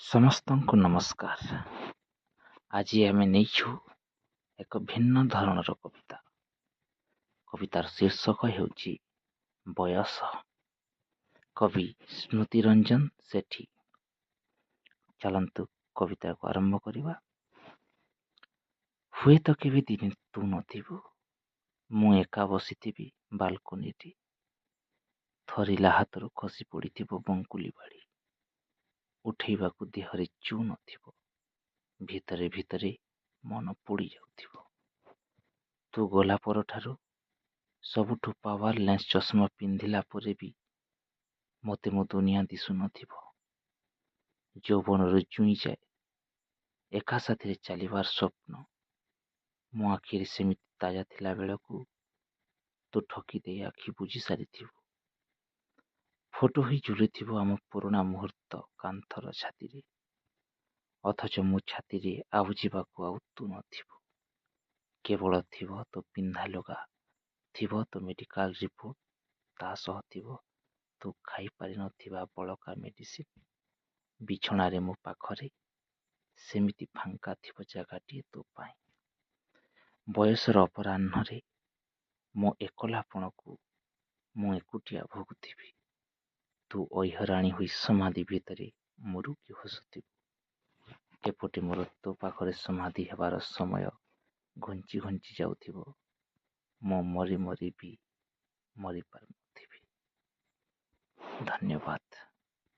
ସମସ୍ତଙ୍କୁ ନମସ୍କାର। ଆଜି ଆମେ ନେଇଛୁ ଏକ ଭିନ୍ନ ଧରଣର କବିତା। କବିତାର ଶୀର୍ଷକ ହେଉଛି ବୟସ। କବି ସ୍ମୃତିରଞ୍ଜନ ସେଠୀ। ଚାଲନ୍ତୁ କବିତାକୁ ଆରମ୍ଭ କରିବା। ହୁଏତ କେବେ ଦିନେ ତୁ ନଥିବୁ, ମୁଁ ଏକା ବସିଥିବି ବାଲକୋନିରେ। ଥରିଲା ହାତରୁ ଖସି ପଡ଼ିଥିବ ବଙ୍କୁଲି ବାଡ଼ି। ଉଠେଇବାକୁ ଦେହରେ ଚୁ ନଥିବ, ଭିତରେ ଭିତରେ ମନ ପୋଡ଼ି ଯାଉଥିବ। ତୁ ଗଲା ପରଠାରୁ ସବୁଠୁ ପାୱାର ଲେନ୍ସ ଚଷମା ପିନ୍ଧିଲା ପରେ ବି ମୋତେ ମୋ ଦୁନିଆ ଦିଶୁନଥିବ। ଯୌବନରୁ ଜୁଇଁ ଯାଏ ଏକା ସାଥିରେ ଚାଲିବାର ସ୍ୱପ୍ନ ମୋ ଆଖିରେ ସେମିତି ତାଜା ଥିଲା ବେଳକୁ ତୁ ଠକି ଦେଇ ଆଖି ବୁଜି ସାରିଥିବୁ। ଫଟୋ ହୋଇ ଝୁଲୁଥିବ ଆମ ପୁରୁଣା ମୁହୂର୍ତ୍ତ କାନ୍ଥର ଛାତିରେ, ଅଥଚ ମୋ ଛାତିରେ ଆଉ ଯିବାକୁ ଆଉ ତୁ ନଥିବୁ। କେବଳ ଥିବ ତୋ ପିନ୍ଧା ଲୁଗା, ଥିବ ତୋ ମେଡିକାଲ ରିପୋର୍ଟ, ତା ସହ ଥିବ ତୁ ଖାଇପାରିନଥିବା ବଳକା ମେଡିସିନ। ବିଛଣାରେ ମୋ ପାଖରେ ସେମିତି ଫାଙ୍କା ଥିବ ଜାଗାଟିଏ ତୋ ପାଇଁ। ବୟସର ଅପରାହ୍ନରେ ମୋ ଏକଲାପଣକୁ ମୁଁ ଏକୁଟିଆ ଭୋଗୁଥିବି। ତୁ ଐହରାଣୀ ହୋଇ ସମାଧି ଭିତରେ ମୁରୁକି ହସୁଥିବୁ। ଏପଟେ ମୋର ତୋ ପାଖରେ ସମାଧି ହେବାର ସମୟ ଘୁଞ୍ଚି ଘୁଞ୍ଚି ଯାଉଥିବ। ମୁଁ ମରି ମରି ବି ମରିପାରୁନଥିବି। ଧନ୍ୟବାଦ।